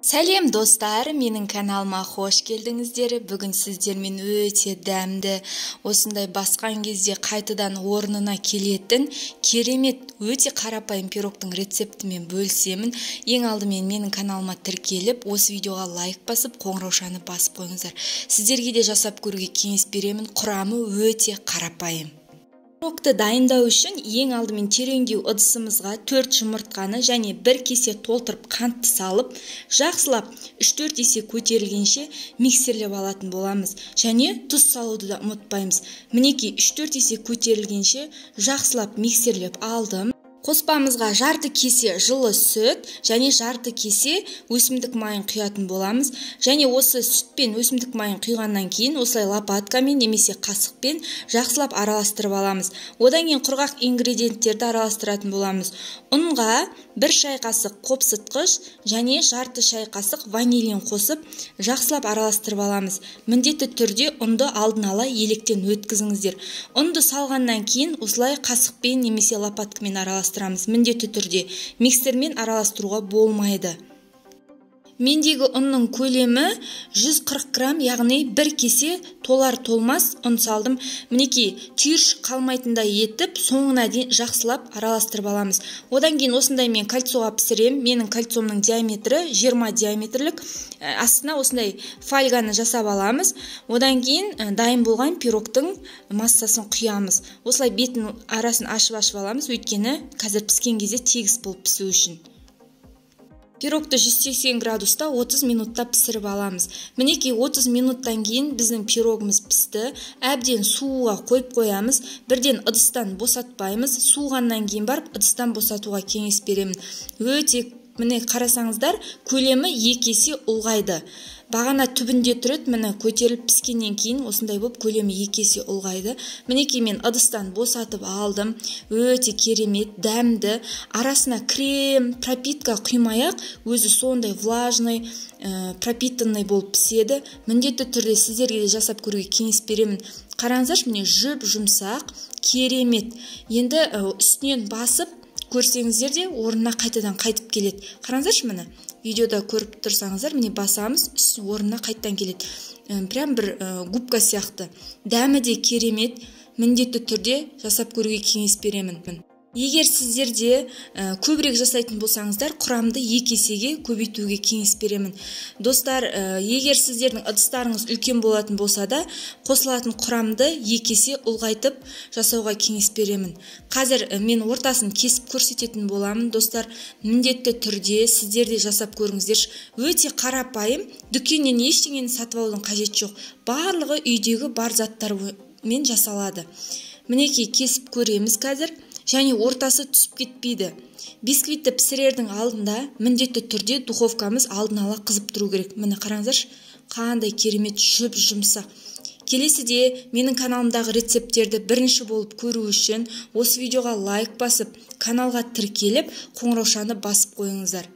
Сәлем достар, менің каналыма қош келдіңіздер. Бүгін сіздермен өте дәмді, осындай басқан кезде қайтадан орнына келетін керемет, өте қарапайым пирогтың рецептімен бөлісемін. Ең алдымен менің каналыма тіркеліп, осы видеоға лайк басып, қоңыраушаны басып қойыңыздар. Сіздерге де жасап көруге кеңес беремін. Құрамы өте қарапайым. Пирогты дайындау үшін ең алдымен тереңдеу ыдысымызға 4 жұмыртқаны және 1 кесе толтырып қантты салып, жақсылап 3-4 есе көтерілгенше миксерлеп алатын боламыз. Және тұз салуды да ұмытпаймыз. Мінекей 3-4 есе көтерілгенше жақсылап миксерлеп алдым. Қоспамызға жарты кесе жылы сүт және жарты кесе өсімдік майын құятын боламыз. Және осы сүт пен өсімдік майын құйғаннан кейін осылай лопаткамен немесе қасықпен жақсылап араластырып аламыз. Одан кейін құрғақ ингредиенттерді араластыратын боламыз. Ұнға 1 шай қасық қопсытқыш және жарты шай қасық ванилин қосып жақсылап араластырып аламыз. Міндетті түрде ұнды алдын ала електен өткізіңіздер. Ұнды салғаннан кейін осылай қасықпен немесе лопаткамен араластырамыз. Міндетті түрде миксермен араластыруға болмайды. Мендегі ұнның көлемі 140 грамм, яғни 1 кесе толар толмас ұн салдым. Мінекей түйіршік қалмайтындай етіп, соңына дейін жақсылап араластырып аламыз. Одан кейін осындай мен кольцоға пісірем. Менің кольцомның диаметрі 20 диаметрлік. Астына осындай фольганы жасап аламыз. Одан кейін дайын болған пирогтың массасын құямыз. Осылай бетін арасын ашып аламыз, өйткені қазір піскен кезде тегіс болып пісу үшін. Пирогты 180 градуста 30 минутта пісіріп аламыз. Мінекей 30 минуттан кейін біздің пирогымыз пісті. Әбден суыға қойып қоямыз. Бірден ыдыстан босатпаймыз. Суығаннан кейін барып ыдыстан босатуға кеңес беремін. Өте, міне қарасаңыздар, көлемі 2 есе ұлғайды. Бағана түбінде тұрады, міне көтеріліп піскеннен кейін осындай болып көлемі 2 есе ұлғайды. Мінекей мен ыдыстан босатып алдым. Өте керемет, дәмді. Арасына крем, пропитка құймай-ақ, өзі сондай влажный, пропитанный болып піседі. Міндетті түрде сіздерге де жасап көруге кеңес беремін. Қараңыздаршы, міне жүп жұмсақ, керемет. Енді үстінен басып көрсеңіздер де орнына қайтадан қайтып келеді. Қараңыздаршы, міне видеода көріп тұрсаңыздар, міне басамыз, орнына қайттан келеді. Прям бір губка сияқты. Дәмі де керемет. Міндетті түрде жасап көруге кеңес беремін. Егер сіздерде көбірек жасайтын болсаңыздар, құрамды 2 есеге көбейтуге кеңес беремін. Достар, егер сіздердің ыдыстарыңыз үлкен болатын болса да, қосылатын құрамды 2 есе ұлғайтып жасауға кеңес беремін. Қазір мен ортасын кесіп көрсететін боламын. Достар, міндетті түрде сіздерде жасап көріңіздер. Өте қарапайым, дүкеннен ештеңені сатып алудың қажет жоқ. Барлығы үйдегі бар заттармен жасалады. Мінекей кесіп көреміз қазір. Және ортасы түсіп кетпейді. Бисквитті пісірердің алдында міндетті түрде духовкамыз алдын ала қызып тұру керек. Міне қараңыздаршы, қандай керемет жүп жұмсақ. Келесіде менің каналымдағы рецепттерді бірінші болып көру үшін осы видеоға лайк басып, каналға тіркеліп, қоңыраушаны басып қойыңыздар.